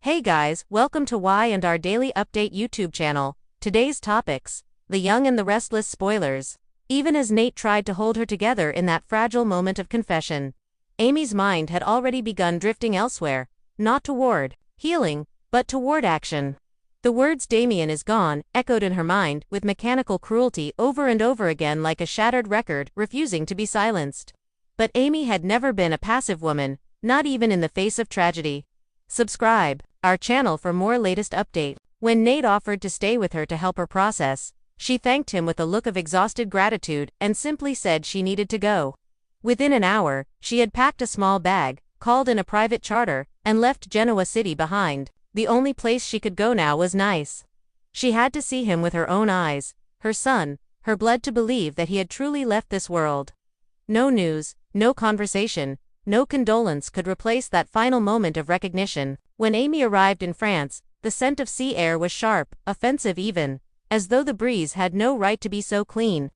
Hey guys, welcome to Y&R Daily Update YouTube channel. Today's topics: the young and the restless spoilers. Even as Nate tried to hold her together in that fragile moment of confession, Amy's mind had already begun drifting elsewhere, not toward healing, but toward action. The words "Damian is gone" echoed in her mind with mechanical cruelty over and over again, like a shattered record refusing to be silenced. But Amy had never been a passive woman, not even in the face of tragedy. Subscribe our channel for more latest update. When Nate offered to stay with her to help her process, she thanked him with a look of exhausted gratitude and simply said she needed to go. Within an hour, she had packed a small bag, called in a private charter, and left Genoa City behind. The only place she could go now was Nice. She had to see him with her own eyes, her son, her blood, to believe that he had truly left this world. No news, no conversation, no condolence could replace that final moment of recognition. When Amy arrived in France, the scent of sea air was sharp, offensive even, as though the breeze had no right to be so clean.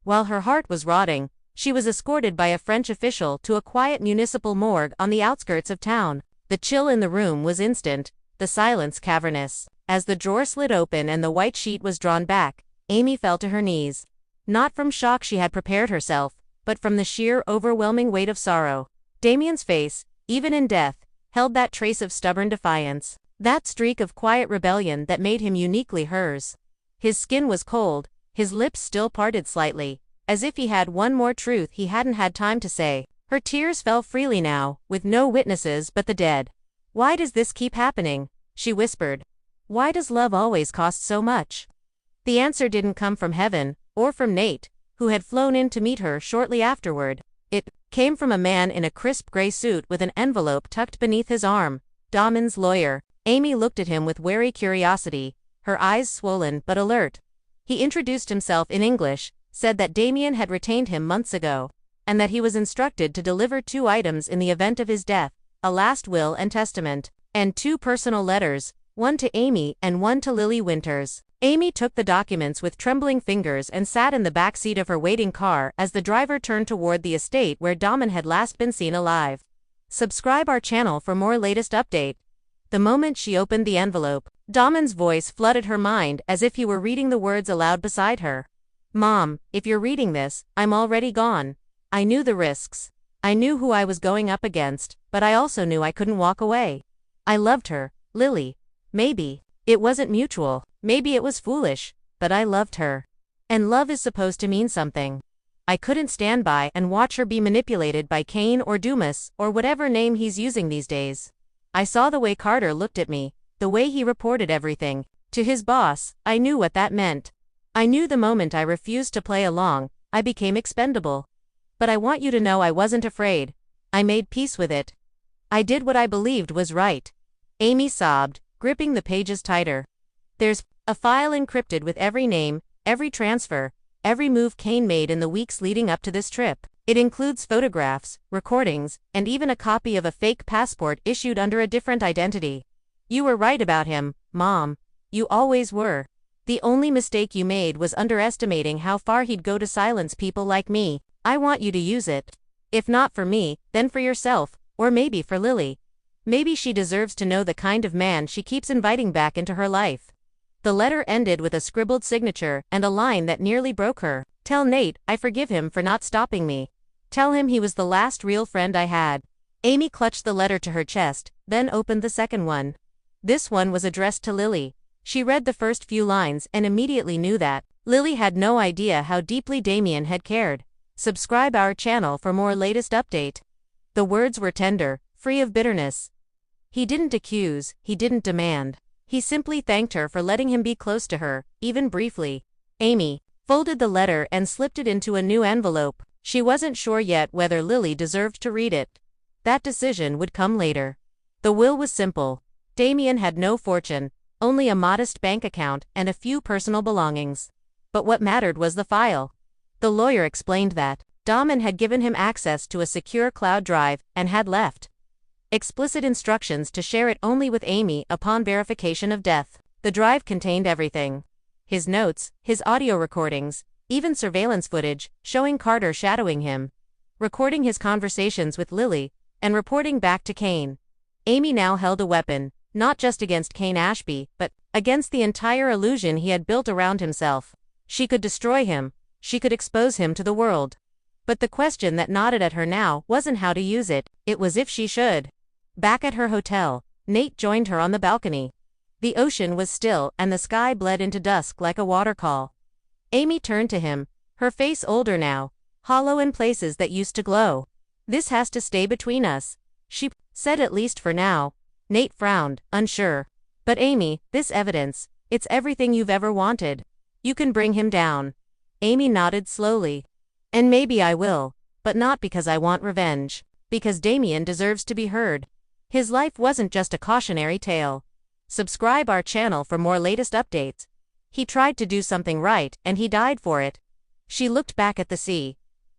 While her heart was rotting, she was escorted by a French official to a quiet municipal morgue on the outskirts of town. The chill in the room was instant, the silence cavernous. As the drawer slid open and the white sheet was drawn back, Amy fell to her knees. Not from shock she had prepared herself, but from the sheer overwhelming weight of sorrow. Damian's face, even in death, held that trace of stubborn defiance, that streak of quiet rebellion that made him uniquely hers. His skin was cold, his lips still parted slightly, as if he had one more truth he hadn't had time to say. Her tears fell freely now, with no witnesses but the dead. "Why does this keep happening?" she whispered. "Why does love always cost so much?" The answer didn't come from heaven, or from Nate, who had flown in to meet her shortly afterward. It came from a man in a crisp gray suit with an envelope tucked beneath his arm. Damian's lawyer. Amy looked at him with wary curiosity, her eyes swollen but alert. He introduced himself in English, said that Damian had retained him months ago, and that he was instructed to deliver 2 items in the event of his death: a last will and testament, and 2 personal letters, one to Amy and one to Lily Winters. Amy took the documents with trembling fingers and sat in the back seat of her waiting car as the driver turned toward the estate where Damian had last been seen alive. Subscribe our channel for more latest update. The moment she opened the envelope, Damian's voice flooded her mind as if he were reading the words aloud beside her. "Mom, if you're reading this, I'm already gone. I knew the risks. I knew who I was going up against, but I also knew I couldn't walk away. I loved her, Lily. Maybe it wasn't mutual. Maybe it was foolish, but I loved her. And love is supposed to mean something. I couldn't stand by and watch her be manipulated by Cain or Dumas, or whatever name he's using these days. I saw the way Carter looked at me, the way he reported everything to his boss. I knew what that meant. I knew the moment I refused to play along, I became expendable. But I want you to know I wasn't afraid. I made peace with it. I did what I believed was right." Amy sobbed, gripping the pages tighter. "There's a file encrypted with every name, every transfer, every move Cain made in the weeks leading up to this trip. It includes photographs, recordings, and even a copy of a fake passport issued under a different identity. You were right about him, Mom. You always were. The only mistake you made was underestimating how far he'd go to silence people like me. I want you to use it. If not for me, then for yourself, or maybe for Lily. Maybe she deserves to know the kind of man she keeps inviting back into her life." The letter ended with a scribbled signature and a line that nearly broke her. "Tell Nate I forgive him for not stopping me. Tell him he was the last real friend I had." Amy clutched the letter to her chest, then opened the second one. This one was addressed to Lily. She read the first few lines and immediately knew that Lily had no idea how deeply Damian had cared. Subscribe our channel for more latest update. The words were tender, free of bitterness. He didn't accuse, he didn't demand. He simply thanked her for letting him be close to her, even briefly. Amy folded the letter and slipped it into a new envelope. She wasn't sure yet whether Lily deserved to read it. That decision would come later. The will was simple. Damian had no fortune, only a modest bank account and a few personal belongings. But what mattered was the file. The lawyer explained that Damian had given him access to a secure cloud drive and had left explicit instructions to share it only with Amy upon verification of death. The drive contained everything: his notes, his audio recordings, even surveillance footage showing Carter shadowing him, recording his conversations with Lily, and reporting back to Cain. Amy now held a weapon, Not just against Kane Ashby, but against the entire illusion he had built around himself. She could destroy him. She could expose him to the world. But the question that gnawed at her now wasn't how to use it, it was if she should. Back at her hotel, Nate joined her on the balcony. The ocean was still and the sky bled into dusk like a waterfall. Amy turned to him, her face older now, hollow in places that used to glow. "This has to stay between us," she said, "at least for now." Nate frowned, unsure. "But Amy, this evidence, it's everything you've ever wanted. You can bring him down." Amy nodded slowly. "And maybe I will, but not because I want revenge. Because Damian deserves to be heard. His life wasn't just a cautionary tale." Subscribe our channel for more latest updates. He tried to do something right and he died for it. She looked back at the sea.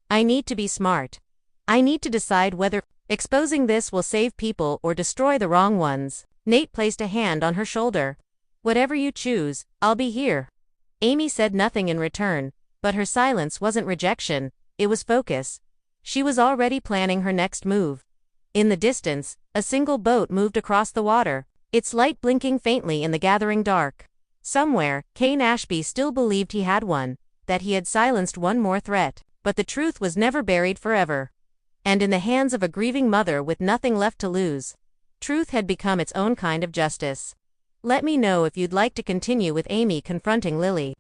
"I need to be smart. I need to decide whether exposing this will save people or destroy the wrong ones." Nate placed a hand on her shoulder. "Whatever you choose, I'll be here." Amy said nothing in return, but her silence wasn't rejection, it was focus. She was already planning her next move. In the distance, a single boat moved across the water, its light blinking faintly in the gathering dark. Somewhere, Kane Ashby still believed he had won, that he had silenced one more threat, but the truth was never buried forever. And in the hands of a grieving mother with nothing left to lose, truth had become its own kind of justice. Let me know if you'd like to continue with Amy confronting Lily,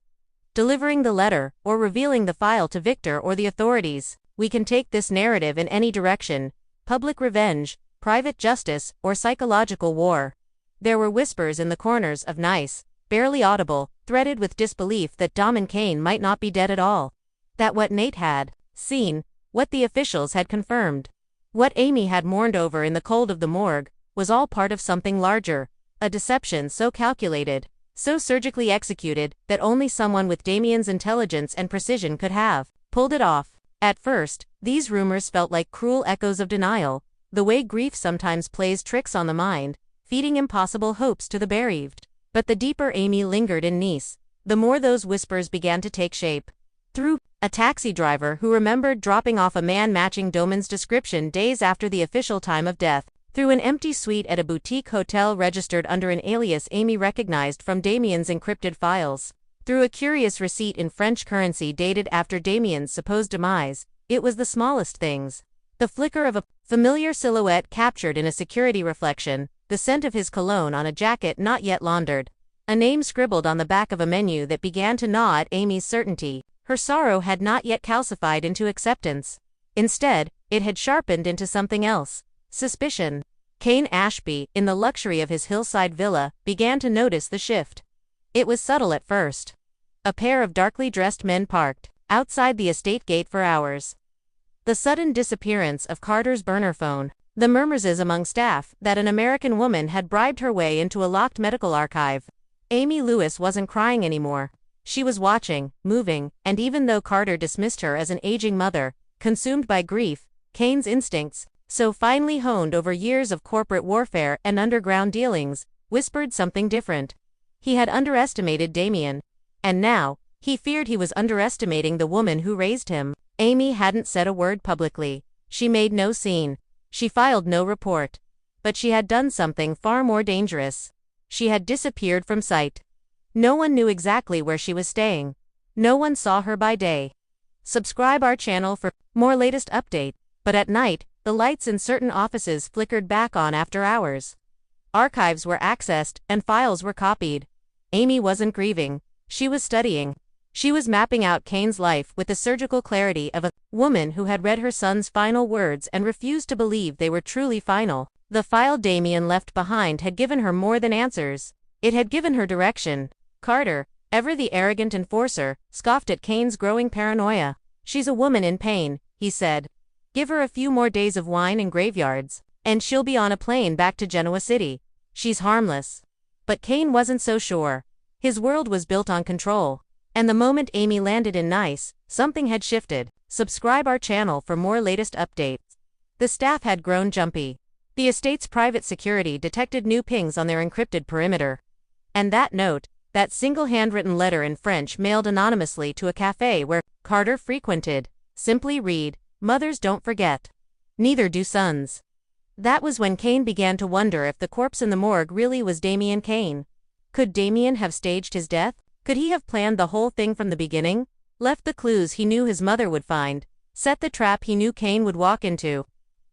delivering the letter, or revealing the file to Victor or the authorities. We can take this narrative in any direction: public revenge, private justice, or psychological war. There were whispers in the corners of Nice, barely audible, threaded with disbelief that Dom and Kane might not be dead at all. That what Nate had seen, what the officials had confirmed, what Amy had mourned over in the cold of the morgue, was all part of something larger, a deception so calculated, so surgically executed, that only someone with Damian's intelligence and precision could have pulled it off. At first, these rumors felt like cruel echoes of denial, the way grief sometimes plays tricks on the mind, feeding impossible hopes to the bereaved. But the deeper Amy lingered in Nice, the more those whispers began to take shape. Through a taxi driver who remembered dropping off a man matching Doman's description days after the official time of death, through an empty suite at a boutique hotel registered under an alias Amy recognized from Damian's encrypted files, through a curious receipt in French currency dated after Damian's supposed demise, it was the smallest things. The flicker of a familiar silhouette captured in a security reflection, the scent of his cologne on a jacket not yet laundered, a name scribbled on the back of a menu that began to gnaw at Amy's certainty. Her sorrow had not yet calcified into acceptance. Instead, it had sharpened into something else: suspicion. Kane Ashby, in the luxury of his hillside villa, began to notice the shift. It was subtle at first. A pair of darkly dressed men parked outside the estate gate for hours. The sudden disappearance of Carter's burner phone. The murmurs among staff that an American woman had bribed her way into a locked medical archive. Amy Lewis wasn't crying anymore. She was watching, moving, and even though Carter dismissed her as an aging mother, consumed by grief, Kane's instincts, so finely honed over years of corporate warfare and underground dealings, whispered something different. He had underestimated Damian. And now, he feared he was underestimating the woman who raised him. Amy hadn't said a word publicly. She made no scene. She filed no report. But she had done something far more dangerous. She had disappeared from sight. No one knew exactly where she was staying. No one saw her by day. Subscribe our channel for more latest update. But at night, the lights in certain offices flickered back on after hours. Archives were accessed and files were copied. Amy wasn't grieving. She was studying. She was mapping out Kane's life with the surgical clarity of a woman who had read her son's final words and refused to believe they were truly final. The file Damian left behind had given her more than answers. It had given her direction. Carter, ever the arrogant enforcer, scoffed at Kane's growing paranoia. "She's a woman in pain," he said. "Give her a few more days of wine and graveyards, and she'll be on a plane back to Genoa City. She's harmless." But Kane wasn't so sure. His world was built on control. And the moment Amy landed in Nice, something had shifted. Subscribe our channel for more latest updates. The staff had grown jumpy. The estate's private security detected new pings on their encrypted perimeter. And that note, that single handwritten letter in French mailed anonymously to a cafe where Carter frequented, simply read, "Mothers don't forget. Neither do sons." That was when Cain began to wonder if the corpse in the morgue really was Damian Cain. Could Damian have staged his death? Could he have planned the whole thing from the beginning? Left the clues he knew his mother would find? Set the trap he knew Cain would walk into?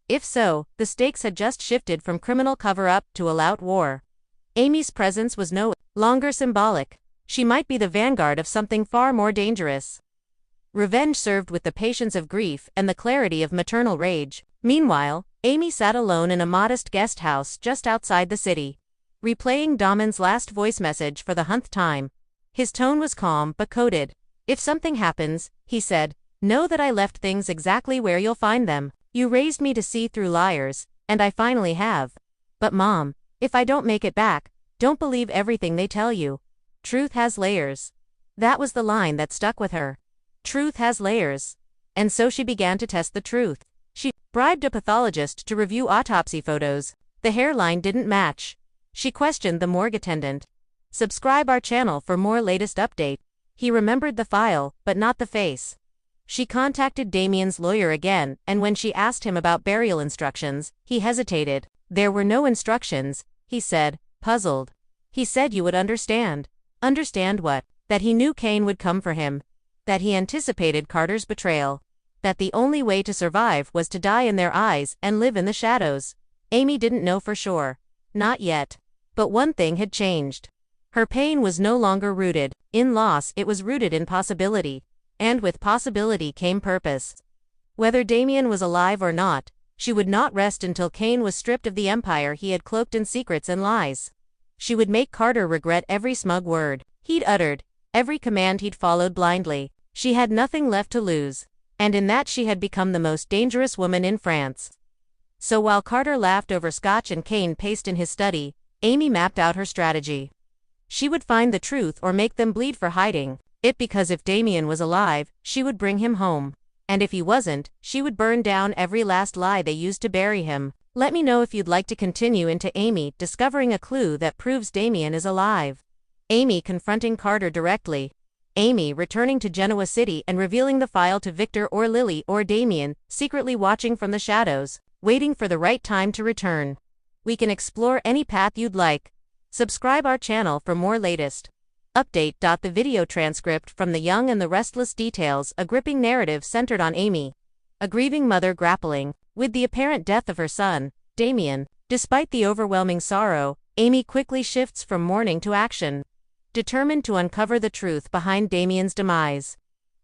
If so, the stakes had just shifted from criminal cover-up to all-out war. Amy's presence was no longer symbolic. She might be the vanguard of something far more dangerous. Revenge served with the patience of grief and the clarity of maternal rage. Meanwhile, Amy sat alone in a modest guest house just outside the city, replaying Damian's last voice message for the 100th time. His tone was calm but coded. "If something happens," he said, "know that I left things exactly where you'll find them. You raised me to see through liars, and I finally have. But Mom, if I don't make it back, don't believe everything they tell you. Truth has layers." That was the line that stuck with her. Truth has layers. And so she began to test the truth. She bribed a pathologist to review autopsy photos. The hairline didn't match. She questioned the morgue attendant. Subscribe our channel for more latest update. He remembered the file, but not the face. She contacted Damian's lawyer again, and when she asked him about burial instructions, he hesitated. "There were no instructions," he said, puzzled. "He said you would understand." Understand what? That he knew Cain would come for him. That he anticipated Carter's betrayal. That the only way to survive was to die in their eyes and live in the shadows. Amy didn't know for sure. Not yet. But one thing had changed. Her pain was no longer rooted in loss, it was rooted in possibility. And with possibility came purpose. Whether Damian was alive or not, she would not rest until Cain was stripped of the empire he had cloaked in secrets and lies. She would make Carter regret every smug word he'd uttered, every command he'd followed blindly. She had nothing left to lose. And in that she had become the most dangerous woman in France. So while Carter laughed over scotch and Cain paced in his study, Amy mapped out her strategy. She would find the truth or make them bleed for hiding it, because if Damian was alive, she would bring him home. And if he wasn't, she would burn down every last lie they used to bury him. Let me know if you'd like to continue into Amy discovering a clue that proves Damian is alive. Amy confronting Carter directly. Amy returning to Genoa City and revealing the file to Victor or Lily or Damian, secretly watching from the shadows, waiting for the right time to return. We can explore any path you'd like. Subscribe our channel for more latest update. The video transcript from The Young and the Restless details a gripping narrative centered on Amy, a grieving mother grappling with the apparent death of her son, Damian. Despite the overwhelming sorrow, Amy quickly shifts from mourning to action, determined to uncover the truth behind Damian's demise.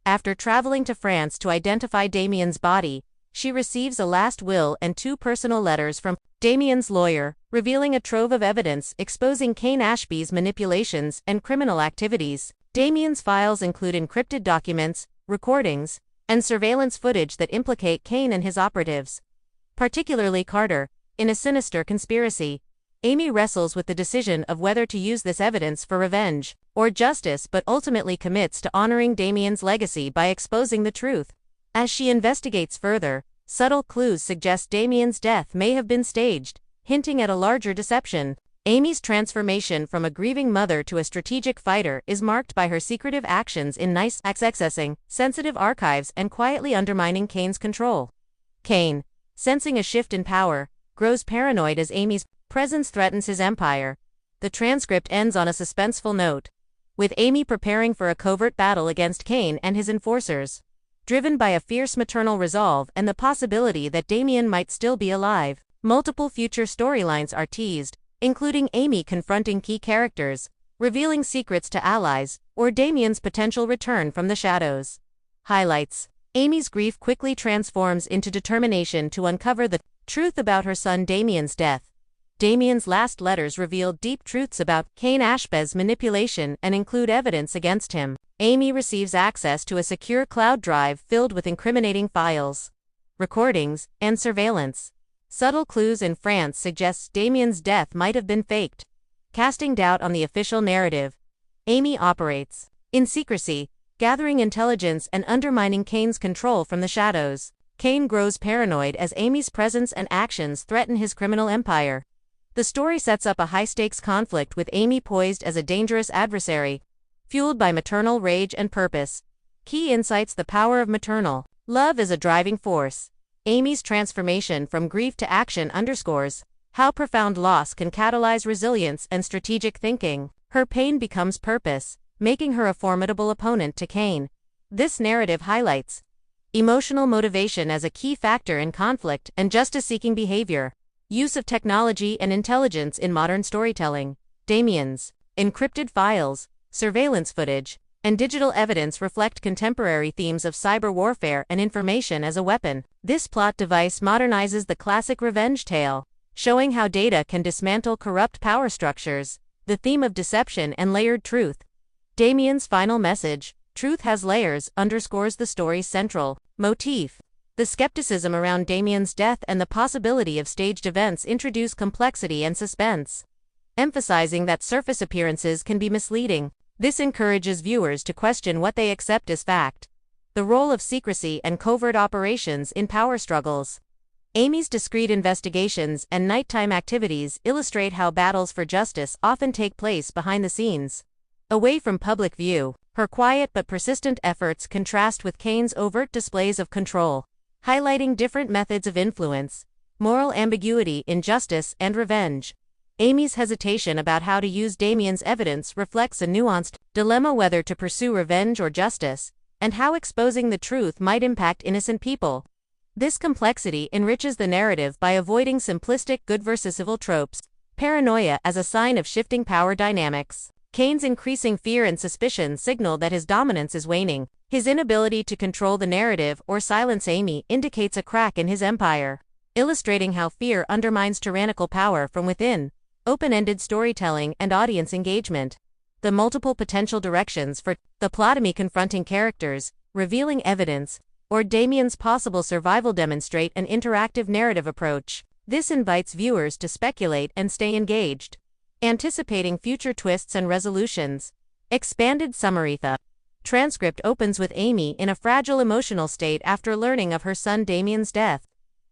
After traveling to France to identify Damian's body, she receives a last will and 2 personal letters from Damian's lawyer, revealing a trove of evidence exposing Cain Ashby's manipulations and criminal activities. Damian's files include encrypted documents, recordings, and surveillance footage that implicate Cain and his operatives, particularly Carter, in a sinister conspiracy. Amy wrestles with the decision of whether to use this evidence for revenge or justice, but ultimately commits to honoring Damian's legacy by exposing the truth. As she investigates further, subtle clues suggest Damian's death may have been staged, hinting at a larger deception. Amy's transformation from a grieving mother to a strategic fighter is marked by her secretive actions in accessing sensitive archives and quietly undermining Cain's control. Cain, sensing a shift in power, grows paranoid as Amy's presence threatens his empire. The transcript ends on a suspenseful note, with Amy preparing for a covert battle against Cain and his enforcers, driven by a fierce maternal resolve and the possibility that Damian might still be alive. Multiple future storylines are teased, including Amy confronting key characters, revealing secrets to allies, or Damian's potential return from the shadows. Highlights: Amy's grief quickly transforms into determination to uncover the truth about her son Damian's death. Damian's last letters reveal deep truths about Cain Ashby's manipulation and include evidence against him. Amy receives access to a secure cloud drive filled with incriminating files, recordings, and surveillance. Subtle clues in France suggest Damian's death might have been faked, casting doubt on the official narrative. Amy operates in secrecy, gathering intelligence and undermining Cain's control from the shadows. Cain grows paranoid as Amy's presence and actions threaten his criminal empire. The story sets up a high-stakes conflict with Amy poised as a dangerous adversary, fueled by maternal rage and purpose. Key insights: the power of maternal love is a driving force. Amy's transformation from grief to action underscores how profound loss can catalyze resilience and strategic thinking. Her pain becomes purpose, making her a formidable opponent to Cain. This narrative highlights emotional motivation as a key factor in conflict and justice-seeking behavior. Use of technology and intelligence in modern storytelling. Damian's encrypted files, surveillance footage, and digital evidence reflect contemporary themes of cyber warfare and information as a weapon. This plot device modernizes the classic revenge tale, showing how data can dismantle corrupt power structures. The theme of deception and layered truth. Damian's final message, "Truth has layers," underscores the story's central motif. The skepticism around Damian's death and the possibility of staged events introduce complexity and suspense, emphasizing that surface appearances can be misleading. This encourages viewers to question what they accept as fact. The role of secrecy and covert operations in power struggles. Amy's discreet investigations and nighttime activities illustrate how battles for justice often take place behind the scenes, away from public view. Her quiet but persistent efforts contrast with Cain's overt displays of control, highlighting different methods of influence, moral ambiguity in justice and revenge. Amy's hesitation about how to use Damian's evidence reflects a nuanced dilemma whether to pursue revenge or justice, and how exposing the truth might impact innocent people. This complexity enriches the narrative by avoiding simplistic good versus evil tropes. Paranoia as a sign of shifting power dynamics. Cain's increasing fear and suspicion signal that his dominance is waning. His inability to control the narrative or silence Amy indicates a crack in his empire, illustrating how fear undermines tyrannical power from within. Open-ended storytelling and audience engagement. The multiple potential directions for the plot. Amy confronting characters, revealing evidence, or Damian's possible survival demonstrate an interactive narrative approach. This invites viewers to speculate and stay engaged, anticipating future twists and resolutions. Expanded summary. The transcript opens with Amy in a fragile emotional state after learning of her son Damian's death.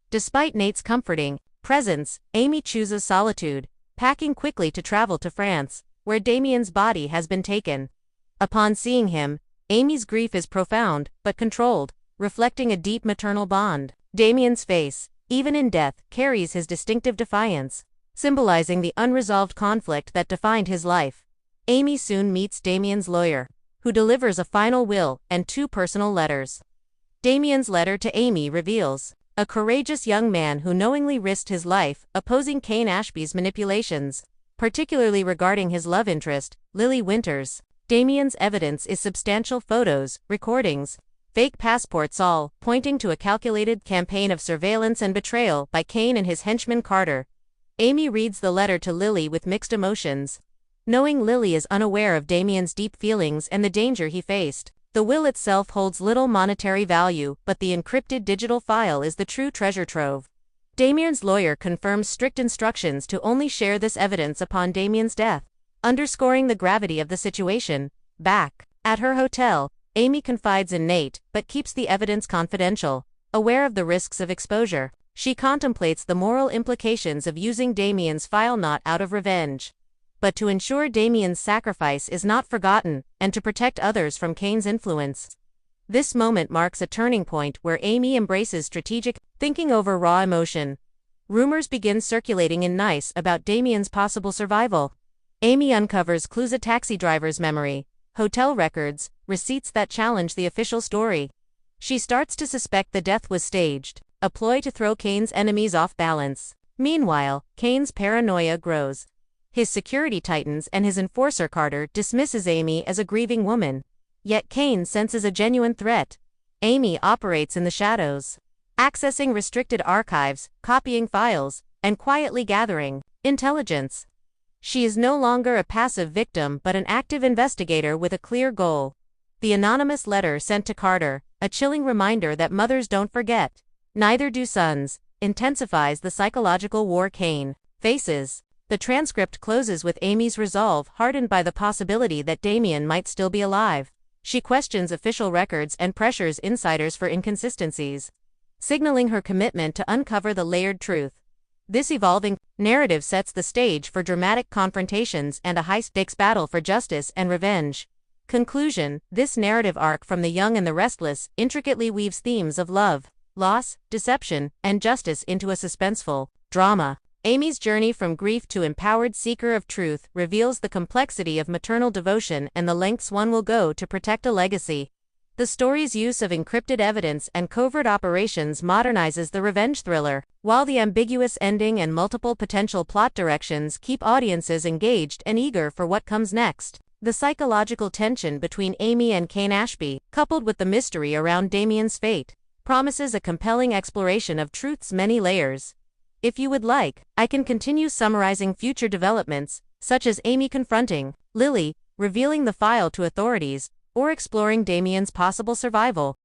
Despite Nate's comforting presence, Amy chooses solitude, packing quickly to travel to France, where Damian's body has been taken. Upon seeing him, Amy's grief is profound, but controlled, reflecting a deep maternal bond. Damian's face, even in death, carries his distinctive defiance, symbolizing the unresolved conflict that defined his life. Amy soon meets Damian's lawyer, who delivers a final will and 2 personal letters. Damian's letter to Amy reveals a courageous young man who knowingly risked his life, opposing Cain Ashby's manipulations, particularly regarding his love interest, Lily Winters. Damian's evidence is substantial: photos, recordings, fake passports, all pointing to a calculated campaign of surveillance and betrayal by Cain and his henchman Carter. Amy reads the letter to Lily with mixed emotions, knowing Lily is unaware of Damian's deep feelings and the danger he faced. The will itself holds little monetary value, but the encrypted digital file is the true treasure trove. Damian's lawyer confirms strict instructions to only share this evidence upon Damian's death, underscoring the gravity of the situation. Back at her hotel, Amy confides in Nate, but keeps the evidence confidential. Aware of the risks of exposure, she contemplates the moral implications of using Damian's file not out of revenge, but to ensure Damian's sacrifice is not forgotten, and to protect others from Cain's influence. This moment marks a turning point where Amy embraces strategic thinking over raw emotion. Rumors begin circulating in Nice about Damian's possible survival. Amy uncovers clues: a taxi driver's memory, hotel records, receipts that challenge the official story. She starts to suspect the death was staged, a ploy to throw Cain's enemies off balance. Meanwhile, Cain's paranoia grows. His security tightens and his enforcer Carter dismisses Amy as a grieving woman. Yet Cain senses a genuine threat. Amy operates in the shadows, accessing restricted archives, copying files, and quietly gathering intelligence. She is no longer a passive victim but an active investigator with a clear goal. The anonymous letter sent to Carter, a chilling reminder that mothers don't forget, neither do sons, intensifies the psychological war Cain faces. The transcript closes with Amy's resolve hardened by the possibility that Damian might still be alive. She questions official records and pressures insiders for inconsistencies, signaling her commitment to uncover the layered truth. This evolving narrative sets the stage for dramatic confrontations and a high-stakes battle for justice and revenge. Conclusion: this narrative arc from The Young and the Restless intricately weaves themes of love, loss, deception, and justice into a suspenseful drama. Amy's journey from grief to empowered seeker of truth reveals the complexity of maternal devotion and the lengths one will go to protect a legacy. The story's use of encrypted evidence and covert operations modernizes the revenge thriller, while the ambiguous ending and multiple potential plot directions keep audiences engaged and eager for what comes next. The psychological tension between Amy and Kane Ashby, coupled with the mystery around Damian's fate, promises a compelling exploration of truth's many layers. If you would like, I can continue summarizing future developments, such as Amy confronting Lily, revealing the file to authorities, or exploring Damian's possible survival.